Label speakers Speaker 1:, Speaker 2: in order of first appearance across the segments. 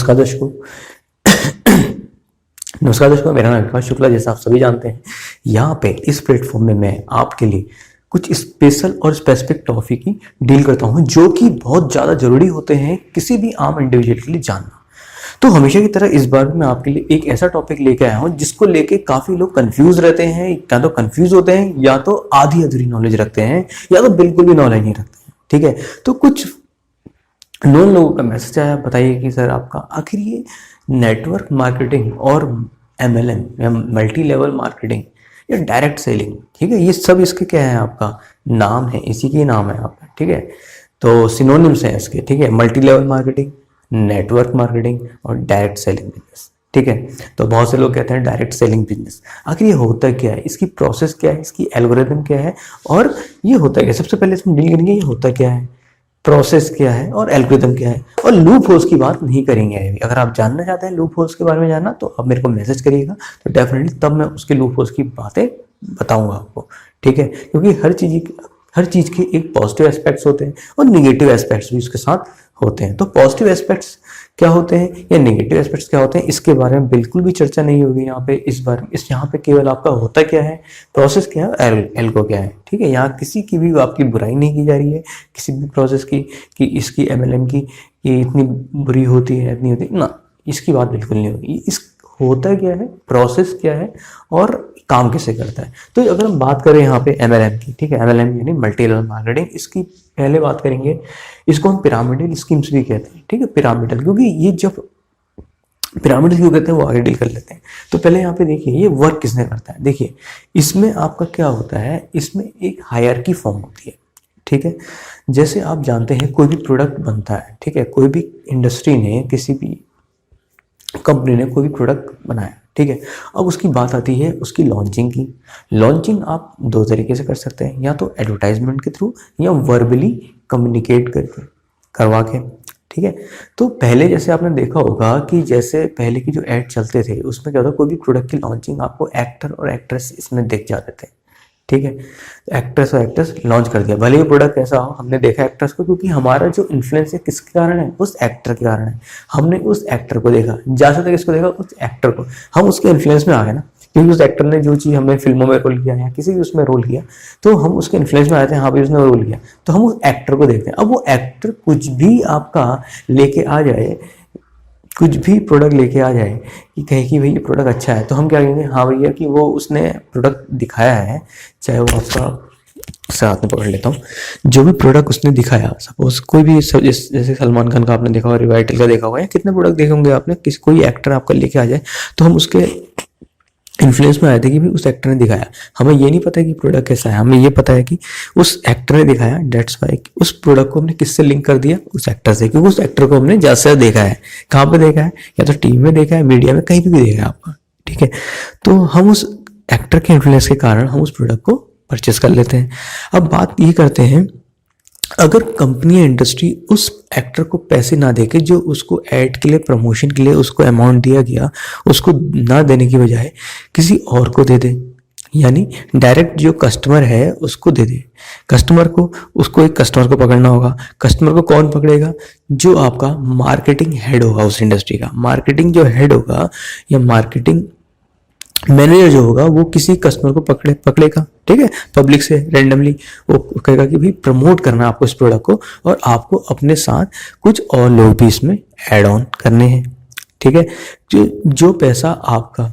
Speaker 1: नमस्कार दोस्तों। नमस्कार दोस्तों, मेरा नाम विकास शुक्ला। जैसा आप सभी जानते हैं, यहाँ पे इस प्लेटफॉर्म में मैं आपके लिए कुछ स्पेशल और स्पेसिफिक टॉपिक की डील करता हूँ जो कि बहुत ज़्यादा ज़रूरी होते हैं किसी भी आम इंडिविजुअल के लिए जानना। तो हमेशा की तरह इस बार भी मैं आपके लिए एक ऐसा टॉपिक लेके आया हूँ जिसको लेके काफ़ी लोग कंफ्यूज रहते हैं, या तो कंफ्यूज होते हैं, या तो आधी अधूरी नॉलेज रखते हैं, या तो बिल्कुल भी नॉलेज नहीं रखते हैं। ठीक है, तो कुछ नॉन लोगों का मैसेज आया, बताइए कि सर आपका आखिर ये नेटवर्क मार्केटिंग और MLM या मल्टी लेवल मार्केटिंग या डायरेक्ट सेलिंग, ठीक है, ये सब इसके क्या है, आपका नाम है, इसी की नाम है आपका। ठीक है, तो सिनोनिम्स हैं इसके। ठीक है, multi level marketing, network marketing और डायरेक्ट सेलिंग बिजनेस। ठीक है, तो बहुत से लोग कहते हैं डायरेक्ट सेलिंग बिजनेस, आखिर ये होता क्या है, इसकी प्रोसेस क्या है, इसकी एल्गोरिथम क्या है और ये होता क्या है। सबसे पहले इसमें डील करेंगे ये होता क्या है, प्रोसेस क्या है और एल्गोरिथम क्या है, और लूप होल्स की बात नहीं करेंगे अभी। अगर आप जानना चाहते हैं लूप होल्स के बारे में जानना, तो आप मेरे को मैसेज करिएगा, तो डेफिनेटली तब मैं उसके लूप होल्स की बातें बताऊंगा आपको। ठीक है, क्योंकि हर चीज़ के एक पॉजिटिव एस्पेक्ट्स होते हैं और निगेटिव एस्पेक्ट्स भी उसके साथ होते हैं। तो पॉजिटिव एस्पेक्ट्स क्या होते हैं या नेगेटिव एस्पेक्ट्स क्या होते हैं, इसके बारे में बिल्कुल भी चर्चा नहीं होगी यहाँ पे। इस बार यहाँ पे केवल आपका होता क्या है, प्रोसेस क्या है, एल्गो क्या है। ठीक है, यहाँ किसी की भी आपकी बुराई नहीं की जा रही है किसी भी प्रोसेस की, कि इसकी MLM की कि इतनी बुरी होती है, इतनी होती है ना, इसकी बात बिल्कुल नहीं होगी। इस होता क्या है, प्रोसेस क्या है और काम कैसे करता है। तो अगर हम बात करें यहाँ पे MLM की, ठीक है, MLM यानी मल्टी लेवल मार्केटिंग, इसकी पहले बात करेंगे, इसको हम पिरामिडल स्कीम्स भी कहते हैं। ठीक है, पिरामिडल, क्योंकि ये जब पिरामिड क्यों कहते हैं वो आगे डील कर लेते हैं। तो पहले यहाँ पे देखिए ये वर्क किसने करता है। देखिए इसमें आपका क्या होता है, इसमें एक हायरार्की फॉर्म होती है। ठीक है, जैसे आप जानते हैं कोई भी प्रोडक्ट बनता है, ठीक है, कोई भी इंडस्ट्री ने, किसी भी कंपनी ने कोई भी प्रोडक्ट बनाया, ठीक है, अब उसकी बात आती है उसकी लॉन्चिंग की। लॉन्चिंग आप दो तरीके से कर सकते हैं, या तो एडवर्टाइजमेंट के थ्रू या वर्बली कम्युनिकेट करवा के। ठीक है, तो पहले जैसे आपने देखा होगा कि जैसे पहले की जो ऐड चलते थे उसमें क्या होता, कोई भी प्रोडक्ट की लॉन्चिंग आपको एक्टर और एक्ट्रेस इसमें दिख जाते थे। ठीक है, तो एक्ट्रेस और एक्ट्रेस लॉन्च कर दिया, भले ही प्रोडक्ट कैसा हो, हमने देखा एक्ट्रेस को, क्योंकि हमारा जो इन्फ्लुएंस है किसके कारण है, उस एक्टर के कारण है। हमने उस एक्टर को देखा, ज्यादा तक इसको देखा, उस एक्टर को, हम उसके इन्फ्लुएंस में आ गए ना, क्योंकि उस एक्टर ने जो चीज़ हमें फिल्मों में रोल किया या किसी भी उसमें रोल किया, तो हम उसके इन्फ्लुएंस में आते हैं, हाँ भाई उसने रोल किया, तो हम उस एक्टर को देखते हैं। अब वो एक्टर कुछ भी आपका लेके आ जाए, कुछ भी प्रोडक्ट लेके आ जाए कि कहे कि भाई ये प्रोडक्ट अच्छा है, तो हम क्या कहेंगे, हाँ भैया कि वो उसने प्रोडक्ट दिखाया है, चाहे वो आपका साथ में पकड़ लेता हूँ, जो भी प्रोडक्ट उसने दिखाया, सपोज कोई भी जैसे सलमान खान का आपने देखा होगा, रिवाइटल का देखा होगा, या कितने प्रोडक्ट देखे होंगे आपने, किसी कोई एक्टर आपका लेके आ जाए, तो हम उसके इन्फ्लुएंस में आए थे कि भाई उस एक्टर ने दिखाया। हमें ये नहीं पता कि प्रोडक्ट कैसा है, हमें ये पता है कि उस एक्टर ने दिखाया, डेट्स वाई उस प्रोडक्ट को हमने किससे लिंक कर दिया, उस एक्टर से, क्योंकि उस एक्टर को हमने ज़्यादा से ज़्यादा देखा है। कहाँ पे देखा है, या तो टीवी में देखा है, मीडिया में, कहीं भी देखा है आपका। ठीक है, तो हम उस एक्टर के इन्फ्लुएंस के कारण हम उस प्रोडक्ट को परचेस कर लेते हैं। अब बात ये करते हैं, अगर कंपनी या इंडस्ट्री उस एक्टर को पैसे ना देके, जो उसको ऐड के लिए, प्रमोशन के लिए उसको अमाउंट दिया गया, उसको ना देने की बजाय किसी और को दे दे, यानी डायरेक्ट जो कस्टमर है उसको दे दे, कस्टमर को, उसको एक कस्टमर को पकड़ना होगा। कस्टमर को कौन पकड़ेगा, जो आपका मार्केटिंग हेड होगा उस इंडस्ट्री का। मार्केटिंग जो हेड होगा या मार्केटिंग मैनेजर जो होगा, वो किसी कस्टमर को पकड़ेगा, ठीक है, पब्लिक से रैंडमली, वो कहेगा कि भाई प्रमोट करना है आपको इस प्रोडक्ट को, और आपको अपने साथ कुछ और लोग भी इसमें ऐड ऑन करने हैं। ठीक है, जो पैसा आपका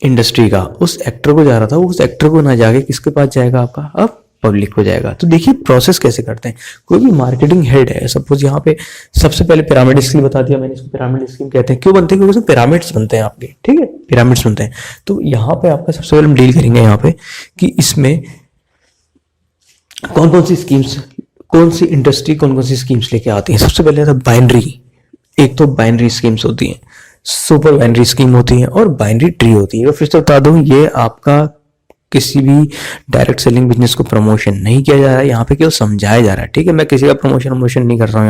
Speaker 1: इंडस्ट्री का उस एक्टर को जा रहा था, वो उस एक्टर को ना जाके किसके पास जाएगा, आपका अब पब्लिक को जाएगा। तो देखिए प्रोसेस कैसे करते हैं। कोई भी मार्केटिंग हेड है, सपोज यहाँ पे सबसे पहले पिरामिड स्कीम बता दिया मैंने, इसको पिरामिड स्कीम कहते हैं। क्यों बनते हैं, क्योंकि उसमें पिरामिड्स बनते हैं आपके, ठीक है, पिरामिड्स बनते हैं। तो यहाँ पे आपका सबसे पहले हम डील करेंगे यहाँ पे कि इसमें कौन कौन सी स्कीम्स, कौन सी इंडस्ट्री कौन कौन सी स्कीम्स लेके आती है। सबसे पहले आता है बाइनरी। एक तो बाइनरी स्कीम्स होती हैं, सुपर बाइनरी स्कीम होती है और बाइनरी ट्री होती है। फिर से बता दूं, ये आपका किसी भी डायरेक्ट सेलिंग बिजनेस को प्रमोशन नहीं किया जा रहा है, यहाँ पे केवल समझाया जा रहा है। ठीक है, मैं किसी का प्रमोशन नहीं कर रहा हूँ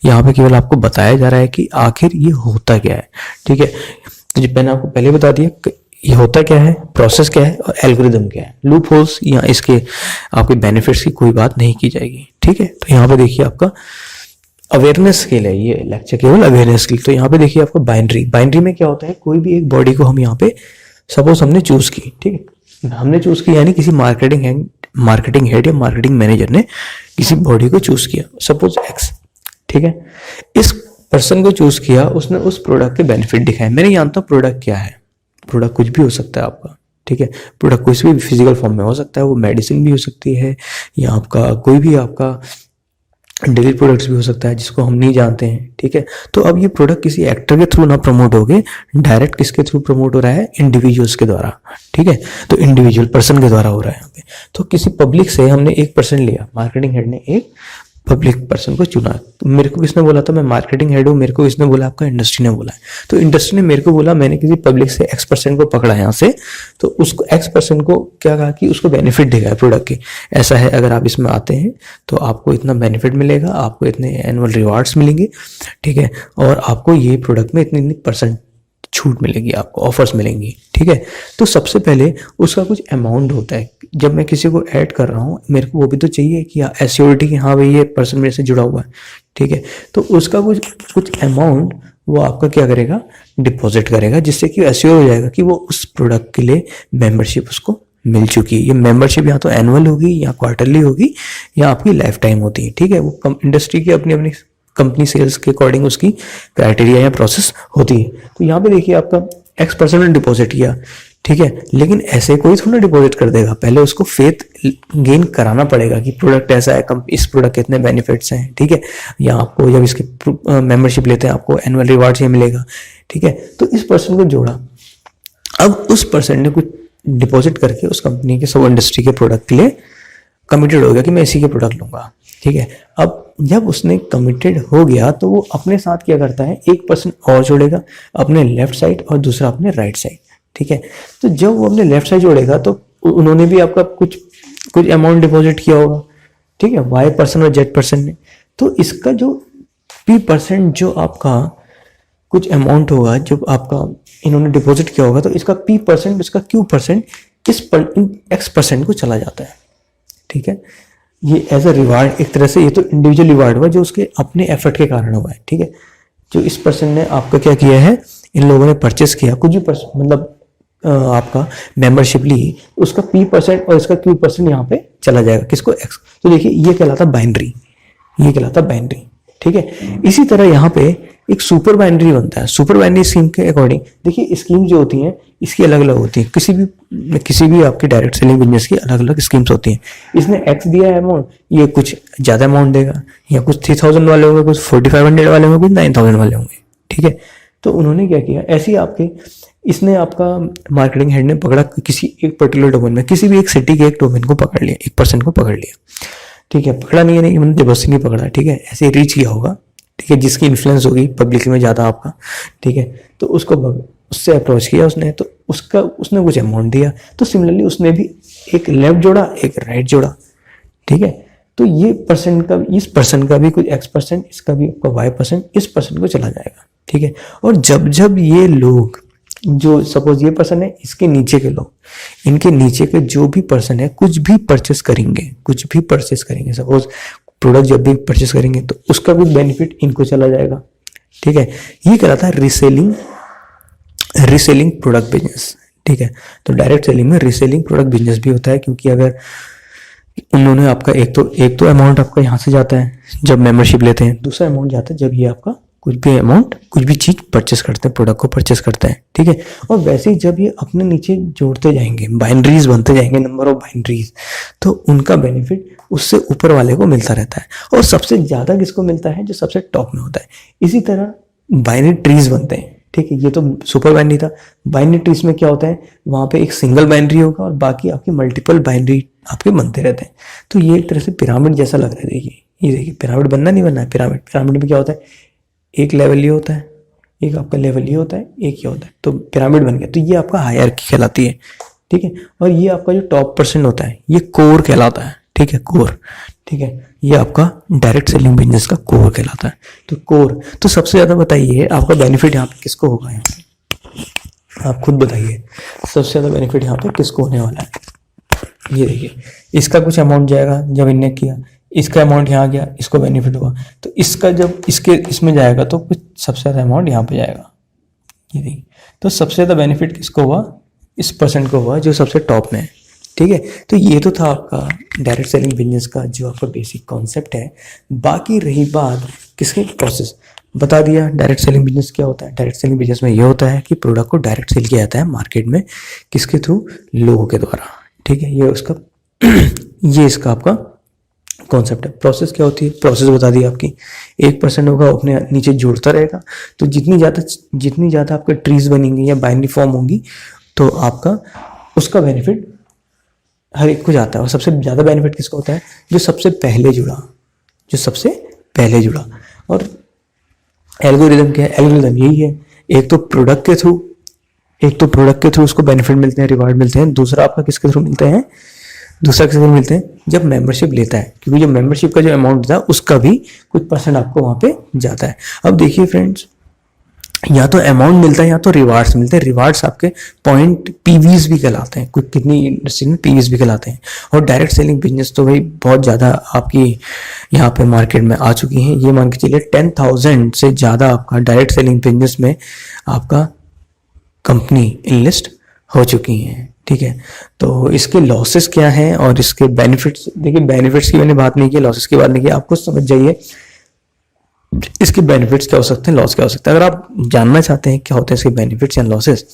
Speaker 1: यहाँ पे केवल आपको बताया जा रहा है कि आखिर ये होता क्या है। ठीक है, तो जो मैंने आपको पहले बता दिया ये होता क्या है, प्रोसेस क्या है और एल्गोरिदम क्या है। लूप होल्स या इसके आपके बेनिफिट्स की कोई बात नहीं की जाएगी। ठीक है, तो यहाँ पे देखिए आपका अवेयरनेस के लिए, ये लेक्चर केवल अवेयरनेस के लिए। तो यहाँ पे देखिए आपको बाइनरी, बाइनरी में क्या होता है, कोई भी एक बॉडी को हम यहाँ पे सपोज हमने चूज की, ठीक है, हमने चूज किया यानी किसी मार्केटिंग हेड या मार्केटिंग मैनेजर ने किसी बॉडी को चूज किया, सपोज एक्स, ठीक है। इस पर्सन को चूज किया, उसने उस प्रोडक्ट के बेनिफिट दिखाए। मैं नहीं जानता प्रोडक्ट क्या है, प्रोडक्ट कुछ भी हो सकता है आपका, ठीक है, प्रोडक्ट कुछ भी फिजिकल फॉर्म में हो सकता है, वो मेडिसिन भी हो सकती है या आपका कोई भी आपका डेली प्रोडक्ट्स भी हो सकता है जिसको हम नहीं जानते हैं, ठीक है। तो अब ये प्रोडक्ट किसी एक्टर के थ्रू ना प्रमोट हो गए, डायरेक्ट किसके थ्रू प्रमोट हो रहा है, इंडिविजुअल्स के द्वारा, ठीक है। तो इंडिविजुअल पर्सन के द्वारा हो रहा है यहाँ पे। तो किसी पब्लिक से हमने 1% लिया, मार्केटिंग हेड ने एक पब्लिक पर्सन को चुना। तो मेरे को किसने बोला था, मैं मार्केटिंग हेड हूँ, मेरे को किसने बोला, आपका इंडस्ट्री ने बोला है। तो इंडस्ट्री ने मेरे को बोला, मैंने किसी पब्लिक से X% को पकड़ा यहाँ से, तो उसको X% को क्या कहा कि उसको बेनिफिट देगा प्रोडक्ट के, ऐसा है अगर आप इसमें आते हैं तो आपको इतना बेनिफिट मिलेगा, आपको इतने एनुअल रिवार्ड्स मिलेंगे, ठीक है, और आपको ये प्रोडक्ट में इतनी % छूट मिलेगी, आपको ऑफर्स मिलेंगी, ठीक है। तो सबसे पहले उसका कुछ अमाउंट होता है, जब मैं किसी को ऐड कर रहा हूँ मेरे को वो भी तो चाहिए कि एश्योरिटी कि हाँ भाई ये पर्सन मेरे से जुड़ा हुआ है, ठीक है। तो उसका कुछ अमाउंट वो आपका क्या करेगा, डिपॉजिट करेगा, जिससे कि एश्योर हो जाएगा कि वो उस प्रोडक्ट के लिए मेंबरशिप उसको मिल चुकी है। ये मेंबरशिप या तो एनुअल होगी या क्वार्टरली होगी या आपकी लाइफ टाइम होती है, ठीक है। वो इंडस्ट्री की अपनी अपनी कंपनी सेल्स के अकॉर्डिंग उसकी क्राइटेरिया या प्रोसेस होती है। तो यहाँ पे देखिए आपका X% ने डिपॉजिट किया, ठीक है, लेकिन ऐसे कोई थोड़ा डिपॉजिट कर देगा, पहले उसको फेथ गेन कराना पड़ेगा कि प्रोडक्ट ऐसा है, इस प्रोडक्ट के इतने बेनिफिट्स हैं, ठीक है, या आपको जब इसकी मेंबरशिप लेते हैं आपको एनुअल रिवार्ड्स ये मिलेगा, ठीक है। तो इस पर्सन को जोड़ा, अब उस पर्सन ने कुछ डिपॉजिट करके उस कंपनी के सब इंडस्ट्री के प्रोडक्ट के लिए कमिटेड हो गया कि मैं इसी के प्रोडक्ट लूंगा, ठीक है। अब जब उसने कमिटेड हो गया तो वो अपने साथ क्या करता है, 1% और जोड़ेगा अपने लेफ्ट साइड और दूसरा अपने राइट साइड, ठीक है। तो जब वो अपने लेफ्ट साइड जोड़ेगा तो उन्होंने भी आपका कुछ अमाउंट डिपॉजिट किया होगा, ठीक है, Y% और Z% ने। तो इसका जो P% जो आपका कुछ अमाउंट होगा जो आपका इन्होंने डिपॉजिट किया होगा, तो इसका P% इसका Q% इस X% को चला जाता है, ठीक है। ये एज अ रिवार्ड एक तरह से, ये तो इंडिविजुअल रिवार्ड हुआ जो उसके अपने एफर्ट के कारण हुआ है, ठीक है। जो इस पर्सन ने आपका क्या किया है, इन लोगों ने परचेस किया कुछ भी मतलब आपका मेंबरशिप ली, उसका P% और इसका Q% यहाँ पे चला जाएगा, किसको X। तो देखिए ये कहलाता बाइनरी, ये कहलाता बाइनरी, ठीक है। इसी तरह यहाँ पे एक सुपर बाइनरी बनता है। सुपर बाइनरी स्कीम के अकॉर्डिंग देखिए स्कीम जो होती हैं इसकी अलग अलग होती है, किसी भी आपकी डायरेक्ट सेलिंग बिजनेस की अलग अलग स्कीम्स होती हैं। इसने X दिया है अमाउंट, ये कुछ ज्यादा अमाउंट देगा, या कुछ 3000 वाले होंगे, कुछ 4500 वाले होंगे, कुछ 9000 वाले होंगे, ठीक है। तो उन्होंने क्या किया, ऐसे ही आपके इसने आपका मार्केटिंग हेड ने पकड़ा किसी एक पर्टिकुलर डोमेन में, किसी भी एक सिटी के एक डोमेन को पकड़ लिया, 1% को पकड़ लिया, ठीक है। पकड़ा नहीं है, नहीं मैंने जबरदस्ती नहीं पकड़ा, ठीक है, ऐसे रीच किया होगा, ठीक है, जिसकी इन्फ्लुएंस होगी पब्लिक में ज्यादा आपका, ठीक है। तो उसको उससे अप्रोच किया उसने, तो उसने कुछ अमाउंट दिया, तो सिमिलरली उसने भी एक लेफ्ट जोड़ा एक राइट जोड़ा, ठीक है। तो ये परसेंट का, इस पर्सन का भी कुछ X%, इसका भी आपका Y% इस पर्सन को चला जाएगा, ठीक है। और जब जब ये लोग, जो सपोज ये पर्सन है, इसके नीचे के लोग, इनके नीचे के जो भी पर्सन है कुछ भी परचेस करेंगे, सपोज प्रोडक्ट जब भी परचेस करेंगे तो उसका कुछ बेनिफिट इनको चला जाएगा, ठीक है। ये कहलाता है रीसेलिंग प्रोडक्ट बिजनेस, ठीक है। तो डायरेक्ट सेलिंग में रीसेलिंग प्रोडक्ट बिजनेस भी होता है, क्योंकि अगर उन्होंने आपका एक तो अमाउंट आपका यहाँ से जाता है जब मेंबरशिप लेते हैं, दूसरा अमाउंट जाता है जब ये आपका कुछ भी चीज परचेस करते हैं, प्रोडक्ट को परचेस करते हैं, ठीक है। और वैसे ही जब ये अपने नीचे जोड़ते जाएंगे, बाइनरीज बनते जाएंगे, नंबर ऑफ बाइनरीज, तो उनका बेनिफिट उससे ऊपर वाले को मिलता रहता है। और सबसे ज्यादा किसको मिलता है, जो सबसे टॉप में होता है। इसी तरह बाइनरी ट्रीज बनते हैं, ठीक है। ये तो सुपर बाइनरी था। बाइनरी ट्रीज में क्या होता है, वहां पे एक सिंगल बाइनरी होगा और बाकी आपके मल्टीपल बाइनरी आपके बनते रहते हैं। तो ये एक तरह से पिरामिड जैसा लग रहा है। देखिए ये देखिए पिरामिड बनना नहीं बनना है, पिरामिड में क्या होता है, एक लेवल ये होता है, एक आपका लेवल ये होता है, एक ये होता है, तो पिरामिड बन गया। तो ये आपका हायरार्की कहलाती है, ठीक है। और ये आपका जो टॉप % होता है ये कोर कहलाता है, ठीक है, कोर, ठीक है। ये आपका डायरेक्ट सेलिंग बिजनेस का कोर कहलाता है। तो कोर, तो सबसे ज्यादा बताइए आपका बेनिफिट यहाँ पे किसको होगा, यहाँ पे आप खुद बताइए सबसे ज्यादा बेनिफिट यहाँ पे किसको होने वाला है। ये देखिए इसका कुछ अमाउंट जाएगा जब इनने किया, इसका अमाउंट यहाँ गया, इसको बेनिफिट हुआ, तो इसका जब इसमें जाएगा तो कुछ सबसे ज़्यादा अमाउंट यहाँ पे जाएगा। ये देखिए, तो सबसे ज़्यादा बेनिफिट किसको हुआ? इस पर्सन को हुआ जो सबसे टॉप में है। ठीक है, तो ये तो था आपका डायरेक्ट सेलिंग बिजनेस का जो आपका बेसिक कॉन्सेप्ट है। बाकी रही बात किसके? प्रोसेस बता दिया। डायरेक्ट सेलिंग बिजनेस क्या होता है? डायरेक्ट सेलिंग बिजनेस में ये होता है कि प्रोडक्ट को डायरेक्ट सेल किया जाता है मार्केट में, किसके थ्रू? लोगों के द्वारा। ठीक है, ये उसका ये इसका आपका कॉन्सेप्ट है। प्रोसेस क्या होती है? प्रोसेस बता दी आपकी। 1% होगा, अपने नीचे जुड़ता रहेगा, तो जितनी ज़्यादा आपके ट्रीज बनेंगे या बाइनरी फॉर्म होंगी तो आपका उसका बेनिफिट हर एक को जाता है। और सबसे ज़्यादा बेनिफिट किसका होता है? जो सबसे पहले जुड़ा। और एल्गोरिदम क्या है? एल्गोरिदम यही है, एक तो प्रोडक्ट के थ्रू उसको बेनिफिट मिलते हैं, रिवार्ड मिलते हैं। दूसरा आपका किसके थ्रू मिलते हैं? जब मेंबरशिप लेता है, क्योंकि जो मेंबरशिप का जो अमाउंट था उसका भी कुछ परसेंट आपको वहां पे जाता है। अब देखिए फ्रेंड्स, या तो अमाउंट मिलता है या तो रिवार्ड्स मिलते हैं। रिवार्ड्स आपके पॉइंट पीवीज भी कहलाते हैं, कुछ कितनी इंडस्ट्री में पीवीज भी कहलाते हैं। और डायरेक्ट सेलिंग बिजनेस तो भाई बहुत ज़्यादा आपकी यहाँ पे मार्केट में आ चुकी हैं। ये मान के चलिए 10,000 से ज़्यादा आपका डायरेक्ट सेलिंग बिजनेस में आपका कंपनी इनलिस्ट हो चुकी हैं। ठीक है, तो इसके लॉसेस क्या हैं और इसके बेनिफिट्स? देखिए, बेनिफिट्स की मैंने बात नहीं की, लॉसेस की बात नहीं की। आपको समझ जाइए इसके बेनिफिट्स क्या हो सकते हैं, लॉस क्या हो सकता है। अगर आप जानना चाहते हैं क्या होते हैं इसके बेनिफिट्स या लॉसेस,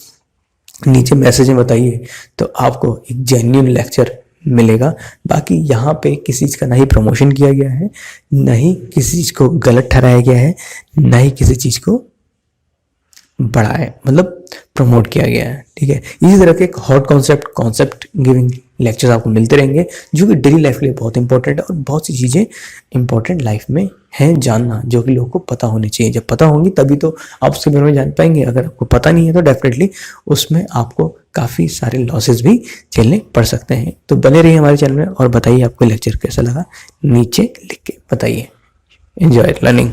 Speaker 1: नीचे मैसेज में बताइए, तो आपको एक जेन्युइन लेक्चर मिलेगा। बाकी यहाँ पे किसी चीज़ का ना ही प्रमोशन किया गया है, ना ही किसी चीज़ को गलत ठहराया गया है, ना ही किसी चीज़ को बढ़ाया मतलब प्रमोट किया गया है। ठीक है, इसी तरह के हॉट कॉन्सेप्ट गिविंग लेक्चर्स आपको मिलते रहेंगे, जो कि डेली लाइफ के लिए बहुत इंपॉर्टेंट है। और बहुत सी चीज़ें इंपॉर्टेंट लाइफ में हैं जानना, जो कि लोगों को पता होनी चाहिए। जब पता होंगी तभी तो आप उसके बारे में जान पाएंगे। अगर आपको पता नहीं है तो डेफिनेटली उसमें आपको काफ़ी सारे लॉसेस भी झेलने पड़ सकते हैं। तो बने रहिए हमारे चैनल में और बताइए आपको लेक्चर कैसा लगा, नीचे लिख के बताइए। Enjoy learning.